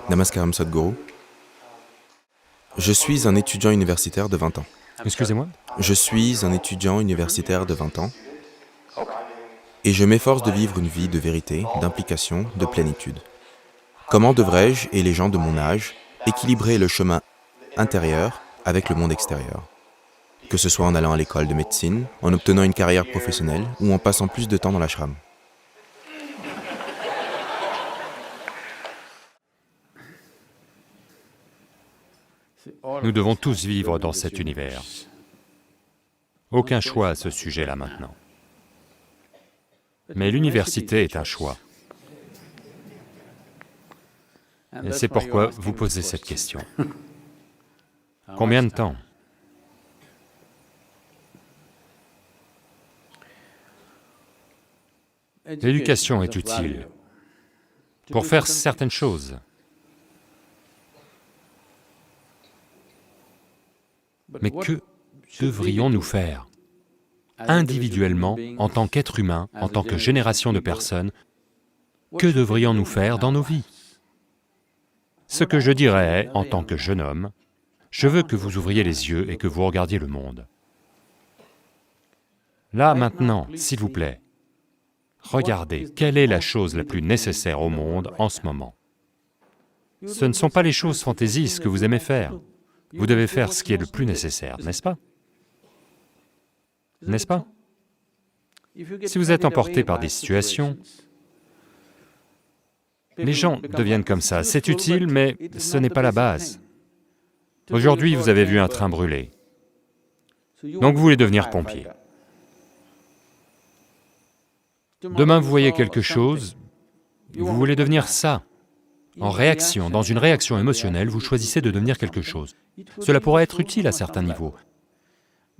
Namaskaram Sadhguru. Je suis un étudiant universitaire de 20 ans. Excusez-moi? Je suis un étudiant universitaire de 20 ans et je m'efforce de vivre une vie de vérité, d'implication, de plénitude. Comment devrais-je, et les gens de mon âge, équilibrer le chemin intérieur avec le monde extérieur? Que ce soit en allant à l'école de médecine, en obtenant une carrière professionnelle ou en passant plus de temps dans l'ashram. Nous devons tous vivre dans cet univers. Aucun choix à ce sujet-là maintenant. Mais l'université est un choix. Et c'est pourquoi vous posez cette question. Combien de temps? L'éducation est utile pour faire certaines choses. Mais que devrions-nous faire individuellement, en tant qu'être humain, en tant que génération de personnes? Que devrions-nous faire dans nos vies? Ce que je dirais, en tant que jeune homme, je veux que vous ouvriez les yeux et que vous regardiez le monde. Là, maintenant, s'il vous plaît, regardez, quelle est la chose la plus nécessaire au monde en ce moment? Ce ne sont pas les choses fantaisistes que vous aimez faire. Vous devez faire ce qui est le plus nécessaire, n'est-ce pas? N'est-ce pas? Si vous êtes emporté par des situations, les gens deviennent comme ça, c'est utile, mais ce n'est pas la base. Aujourd'hui, vous avez vu un train brûler, donc vous voulez devenir pompier. Demain, vous voyez quelque chose, vous voulez devenir ça. En réaction, dans une réaction émotionnelle, vous choisissez de devenir quelque chose. Cela pourrait être utile à certains niveaux.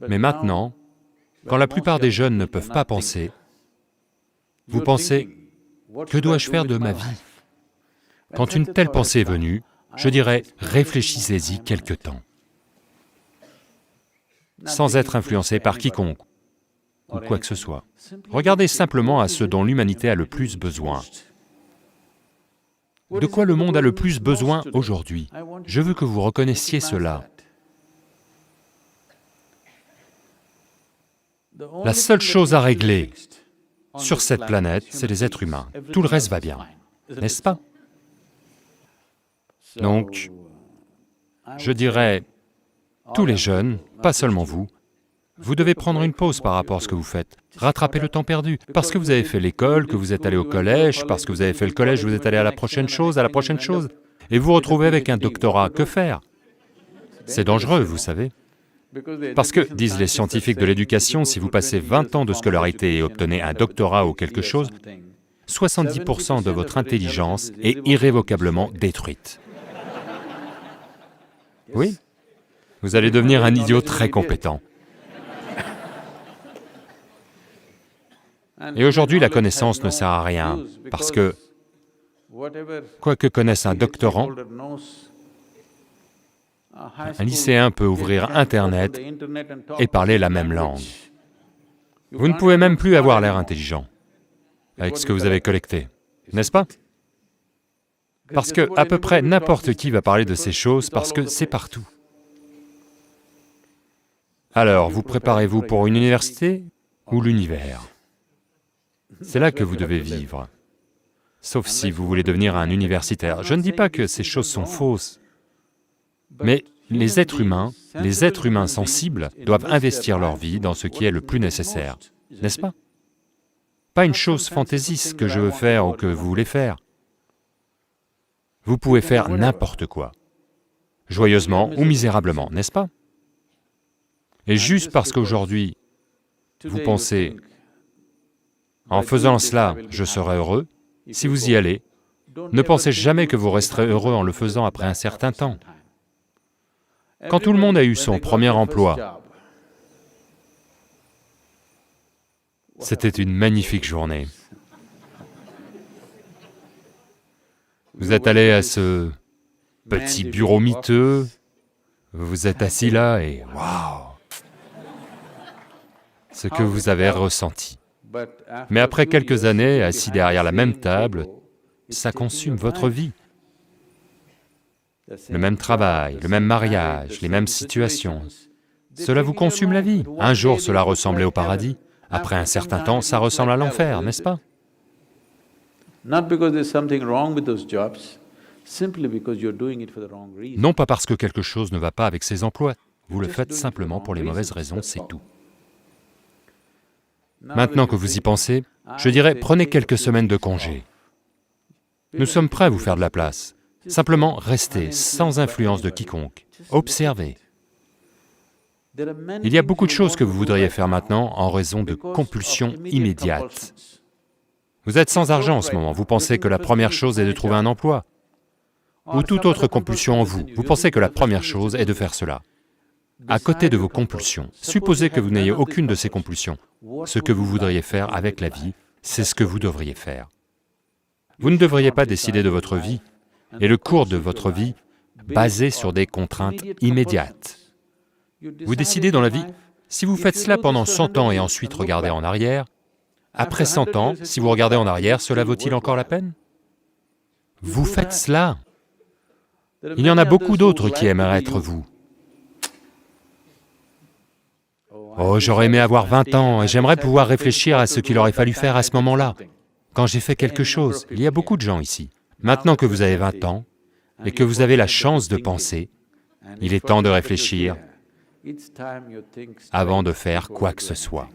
Mais maintenant, quand la plupart des jeunes ne peuvent pas penser, vous pensez, que dois-je faire de ma vie? Quand une telle pensée est venue, je dirais, réfléchissez-y quelque temps, sans être influencé par quiconque ou quoi que ce soit. Regardez simplement à ce dont l'humanité a le plus besoin. De quoi le monde a le plus besoin aujourd'hui? Je veux que vous reconnaissiez cela. La seule chose à régler sur cette planète, c'est les êtres humains. Tout le reste va bien, n'est-ce pas? Donc, je dirais, tous les jeunes, pas seulement vous, vous devez prendre une pause par rapport à ce que vous faites, rattraper le temps perdu, parce que vous avez fait l'école, que vous êtes allé au collège, parce que vous avez fait le collège, vous êtes allé à la prochaine chose, et vous vous retrouvez avec un doctorat, que faire? C'est dangereux, vous savez. Parce que, disent les scientifiques de l'éducation, si vous passez 20 ans de scolarité et obtenez un doctorat ou quelque chose, 70% de votre intelligence est irrévocablement détruite. Oui, vous allez devenir un idiot très compétent. Et aujourd'hui, la connaissance ne sert à rien, parce que, quoi que connaisse un doctorant, un lycéen peut ouvrir Internet et parler la même langue. Vous ne pouvez même plus avoir l'air intelligent avec ce que vous avez collecté, n'est-ce pas? Parce que à peu près n'importe qui va parler de ces choses parce que c'est partout. Alors, vous préparez-vous pour une université ou l'univers? C'est là que vous devez vivre, sauf si vous voulez devenir un universitaire. Je ne dis pas que ces choses sont fausses, mais les êtres humains sensibles doivent investir leur vie dans ce qui est le plus nécessaire, n'est-ce pas? Pas une chose fantaisiste que je veux faire ou que vous voulez faire. Vous pouvez faire n'importe quoi, joyeusement ou misérablement, n'est-ce pas? Et juste parce qu'aujourd'hui, vous pensez, en faisant cela, je serai heureux, si vous y allez, ne pensez jamais que vous resterez heureux en le faisant après un certain temps. Quand tout le monde a eu son premier emploi, c'était une magnifique journée. Vous êtes allé à ce petit bureau miteux, vous vous êtes assis là et waouh! Ce que vous avez ressenti. Mais après quelques années, assis derrière la même table, ça consume votre vie. Le même travail, le même mariage, les mêmes situations. Cela vous consume la vie. Un jour, cela ressemblait au paradis. Après un certain temps, ça ressemble à l'enfer, n'est-ce pas? Non pas parce que quelque chose ne va pas avec ces emplois, vous le faites simplement pour les mauvaises raisons, c'est tout. Maintenant que vous y pensez, je dirais, prenez quelques semaines de congé. Nous sommes prêts à vous faire de la place. Simplement, restez sans influence de quiconque. Observez. Il y a beaucoup de choses que vous voudriez faire maintenant en raison de compulsions immédiates. Vous êtes sans argent en ce moment, vous pensez que la première chose est de trouver un emploi. Ou toute autre compulsion en vous, vous pensez que la première chose est de faire cela. À côté de vos compulsions, supposez que vous n'ayez aucune de ces compulsions. Ce que vous voudriez faire avec la vie, c'est ce que vous devriez faire. Vous ne devriez pas décider de votre vie et le cours de votre vie basé sur des contraintes immédiates. Vous décidez dans la vie, si vous faites cela pendant 100 ans et ensuite regardez en arrière, après 100 ans, si vous regardez en arrière, cela vaut-il encore la peine? Vous faites cela. Il y en a beaucoup d'autres qui aimeraient être vous. Oh, j'aurais aimé avoir 20 ans et j'aimerais pouvoir réfléchir à ce qu'il aurait fallu faire à ce moment-là, quand j'ai fait quelque chose. Il y a beaucoup de gens ici. Maintenant que vous avez 20 ans et que vous avez la chance de penser, il est temps de réfléchir avant de faire quoi que ce soit.